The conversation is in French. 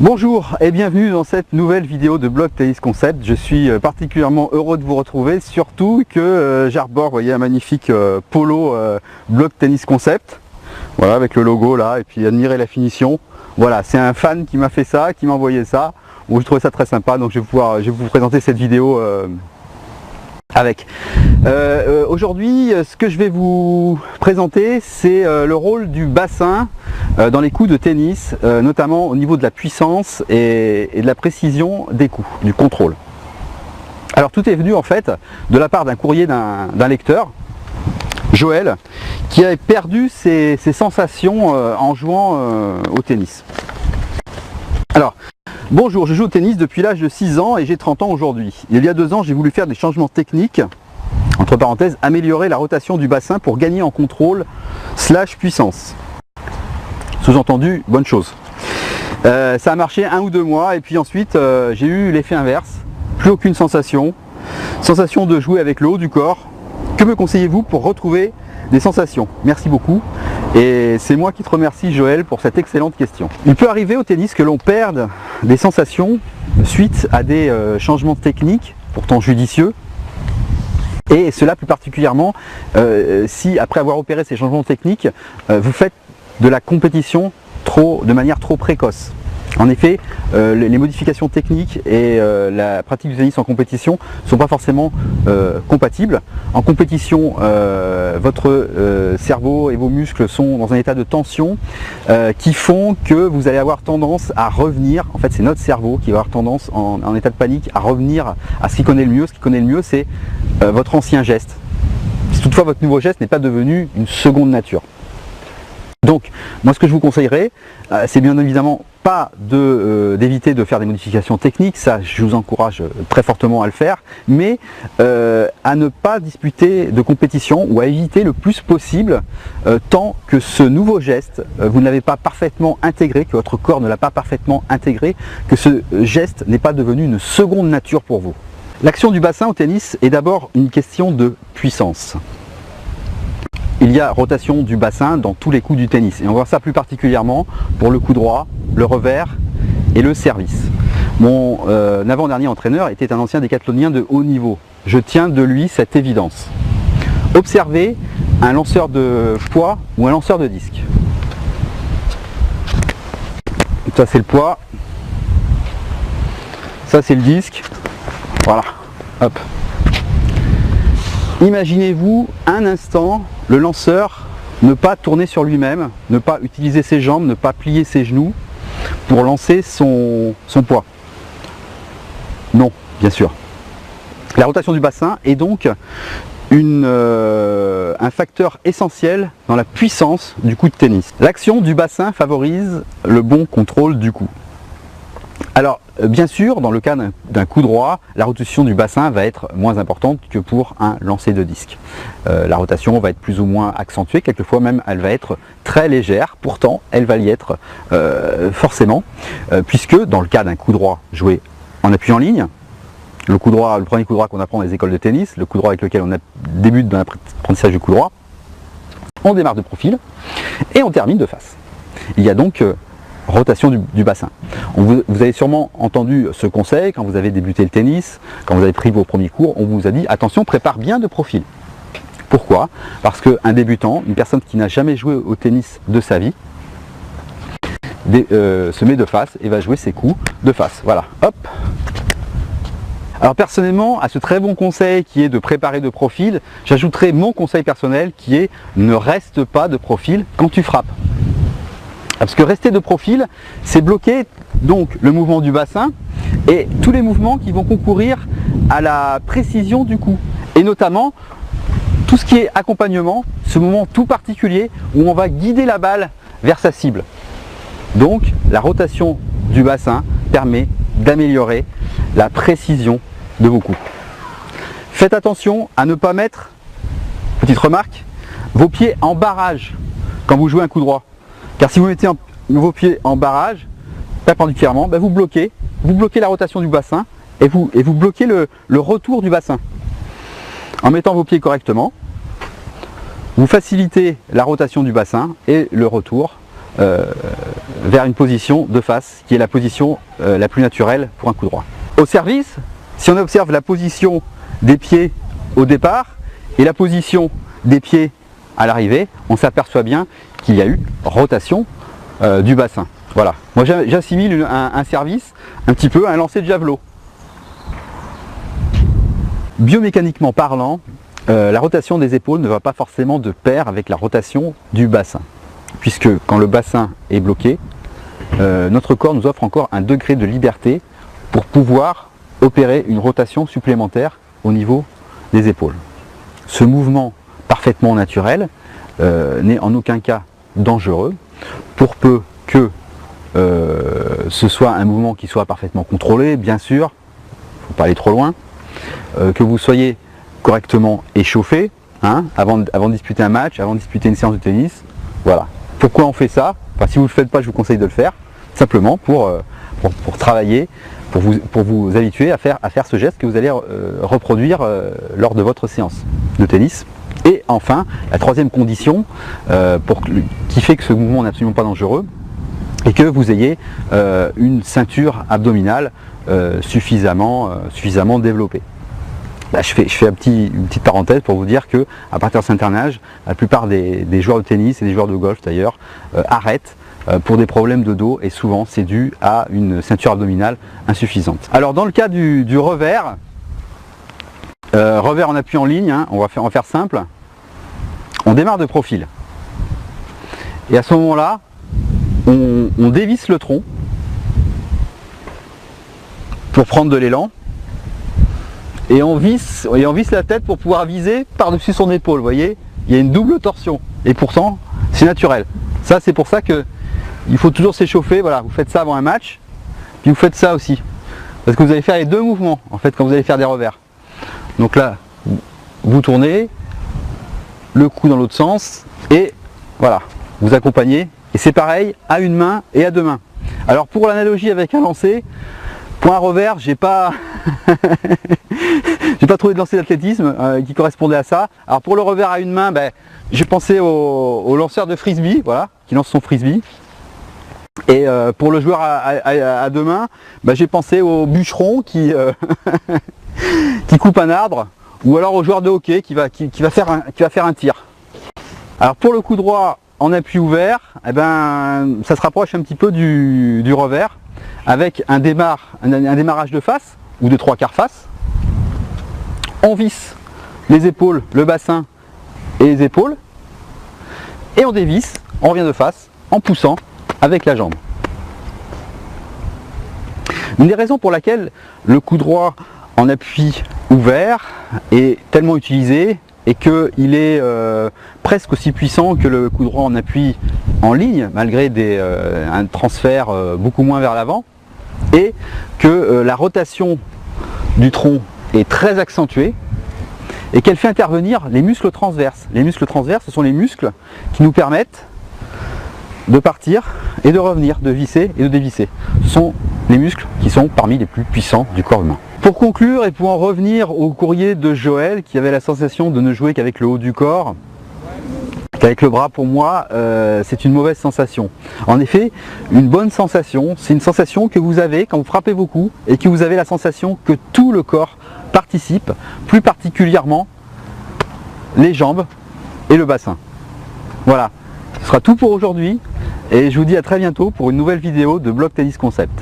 Bonjour et bienvenue dans cette nouvelle vidéo de Blog Tennis Concept. Je suis particulièrement heureux de vous retrouver, surtout que j'arbore, vous voyez, un magnifique polo Blog Tennis Concept. Voilà, avec le logo là, et puis admirez la finition. Voilà, c'est un fan qui m'a fait ça, qui m'a envoyé ça. Bon, je trouvais ça très sympa, donc je vais vous présenter cette vidéo avec. Aujourd'hui, ce que je vais vous présenter, c'est le rôle du bassin dans les coups de tennis, notamment au niveau de la puissance et de la précision des coups, du contrôle. Alors tout est venu en fait de la part d'un courrier d'un lecteur, Joël, qui avait perdu ses sensations en jouant au tennis. Alors, bonjour, je joue au tennis depuis l'âge de 6 ans et j'ai 30 ans aujourd'hui. Il y a 2 ans, j'ai voulu faire des changements techniques, entre parenthèses, améliorer la rotation du bassin pour gagner en contrôle / puissance. Sous-entendu, bonne chose. Ça a marché 1 ou 2 mois et puis ensuite j'ai eu l'effet inverse, plus aucune sensation de jouer avec le haut du corps. Que me conseillez-vous pour retrouver des sensations? Merci beaucoup. Et c'est moi qui te remercie, Joël, pour cette excellente question. Il peut arriver au tennis que l'on perde des sensations suite à des changements techniques, pourtant judicieux. Et cela plus particulièrement si, après avoir opéré ces changements techniques, vous faites de la compétition de manière trop précoce. En effet, les modifications techniques et la pratique du tennis en compétition ne sont pas forcément compatibles. En compétition, votre cerveau et vos muscles sont dans un état de tension qui font que vous allez avoir tendance à revenir, en fait c'est notre cerveau qui va avoir tendance en état de panique à revenir à ce qu'il connaît le mieux. Ce qu'il connaît le mieux, c'est votre ancien geste. Si toutefois votre nouveau geste n'est pas devenu une seconde nature. Donc, moi ce que je vous conseillerais, c'est bien évidemment pas d'éviter de faire des modifications techniques, ça je vous encourage très fortement à le faire, mais à ne pas disputer de compétition ou à éviter le plus possible tant que ce nouveau geste, vous ne l'avez pas parfaitement intégré, que votre corps ne l'a pas parfaitement intégré, que ce geste n'est pas devenu une seconde nature pour vous. L'action du bassin au tennis est d'abord une question de puissance. Il y a rotation du bassin dans tous les coups du tennis et on voit ça plus particulièrement pour le coup droit, le revers et le service. Mon avant-dernier entraîneur était un ancien décathlonien de haut niveau. Je tiens de lui cette évidence. Observez un lanceur de poids ou un lanceur de disque. Ça c'est le poids, ça c'est le disque, voilà, hop. Imaginez-vous un instant le lanceur ne pas tourner sur lui-même, ne pas utiliser ses jambes, ne pas plier ses genoux pour lancer son poids. Non, bien sûr. La rotation du bassin est donc un facteur essentiel dans la puissance du coup de tennis. L'action du bassin favorise le bon contrôle du coup. Alors, bien sûr, dans le cas d'un coup droit, la rotation du bassin va être moins importante que pour un lancer de disque. La rotation va être plus ou moins accentuée, quelquefois même elle va être très légère, pourtant elle va y être forcément, puisque dans le cas d'un coup droit joué en appui en ligne, le premier coup droit qu'on apprend dans les écoles de tennis, le coup droit avec lequel on débute dans l'apprentissage du coup droit, on démarre de profil et on termine de face. Il y a donc rotation du bassin. Vous avez sûrement entendu ce conseil quand vous avez débuté le tennis, quand vous avez pris vos premiers cours, on vous a dit attention, prépare bien de profil. Pourquoi? Parce qu'un débutant, une personne qui n'a jamais joué au tennis de sa vie, se met de face et va jouer ses coups de face. Voilà, hop. Alors personnellement, à ce très bon conseil qui est de préparer de profil, j'ajouterai mon conseil personnel qui est ne reste pas de profil quand tu frappes. Parce que rester de profil, c'est bloquer donc le mouvement du bassin et tous les mouvements qui vont concourir à la précision du coup. Et notamment, tout ce qui est accompagnement, ce moment tout particulier où on va guider la balle vers sa cible. Donc, la rotation du bassin permet d'améliorer la précision de vos coups. Faites attention à ne pas mettre, petite remarque, vos pieds en barrage quand vous jouez un coup droit. Car si vous mettez vos pieds en barrage, perpendiculairement, vous bloquez la rotation du bassin et vous bloquez le retour du bassin. En mettant vos pieds correctement, vous facilitez la rotation du bassin et le retour vers une position de face, qui est la position la plus naturelle pour un coup droit. Au service, si on observe la position des pieds au départ et la position des pieds à l'arrivée, on s'aperçoit bien qu'il y a eu rotation du bassin. Voilà, moi j'assimile un service un petit peu à un lancer de javelot. Biomécaniquement parlant, la rotation des épaules ne va pas forcément de pair avec la rotation du bassin, puisque quand le bassin est bloqué, notre corps nous offre encore un degré de liberté pour pouvoir opérer une rotation supplémentaire au niveau des épaules. Ce mouvement parfaitement naturel n'est en aucun cas dangereux, pour peu que ce soit un mouvement qui soit parfaitement contrôlé, bien sûr, il ne faut pas aller trop loin, que vous soyez correctement échauffé avant de disputer un match, avant de disputer une séance de tennis. Voilà. Pourquoi on fait ça? Enfin, si vous ne le faites pas, je vous conseille de le faire, simplement pour travailler, pour vous habituer à faire ce geste que vous allez reproduire lors de votre séance de tennis. Et enfin, la troisième condition qui fait que ce mouvement n'est absolument pas dangereux, et que vous ayez une ceinture abdominale suffisamment développée. Là, je fais une petite parenthèse pour vous dire que à partir d'un certain âge, la plupart des joueurs de tennis et des joueurs de golf d'ailleurs arrêtent pour des problèmes de dos, et souvent c'est dû à une ceinture abdominale insuffisante. Alors dans le cas du revers, revers en appui en ligne, on va faire simple, on démarre de profil. Et à ce moment-là, on dévisse le tronc pour prendre de l'élan, et on visse la tête pour pouvoir viser par-dessus son épaule. Vous voyez, il y a une double torsion, et pourtant c'est naturel. Ça, c'est pour ça que il faut toujours s'échauffer. Voilà, vous faites ça avant un match, puis vous faites ça aussi, parce que vous allez faire les deux mouvements en fait quand vous allez faire des revers. Donc là, vous tournez le cou dans l'autre sens, et voilà, vous accompagnez. Et c'est pareil à une main et à deux mains. Alors pour l'analogie avec un lancer, pour un revers, j'ai pas trouvé de lancer d'athlétisme qui correspondait à ça. Alors pour le revers à une main, j'ai pensé au lanceur de frisbee, voilà, qui lance son frisbee. Et pour le joueur à deux mains, j'ai pensé au bûcheron qui coupe un arbre, ou alors au joueur de hockey qui va faire un tir. Alors pour le coup droit en appui ouvert, ça se rapproche un petit peu du revers, avec un démarrage de face, ou de 3/4 face. On visse les épaules, le bassin et les épaules, et on dévisse, on revient de face, en poussant avec la jambe. Une des raisons pour laquelle le coup droit en appui ouvert est tellement utilisé, et qu'il est presque aussi puissant que le coup droit en appui en ligne, malgré un transfert beaucoup moins vers l'avant, et que la rotation du tronc est très accentuée, et qu'elle fait intervenir les muscles transverses. Les muscles transverses, ce sont les muscles qui nous permettent de partir et de revenir, de visser et de dévisser. Ce sont les muscles qui sont parmi les plus puissants du corps humain. Pour conclure, et pour en revenir au courrier de Joël, qui avait la sensation de ne jouer qu'avec le haut du corps, qu'avec le bras, pour moi, c'est une mauvaise sensation. En effet, une bonne sensation, c'est une sensation que vous avez quand vous frappez vos coups, et que vous avez la sensation que tout le corps participe, plus particulièrement les jambes et le bassin. Voilà, ce sera tout pour aujourd'hui, et je vous dis à très bientôt pour une nouvelle vidéo de Block Tennis Concept.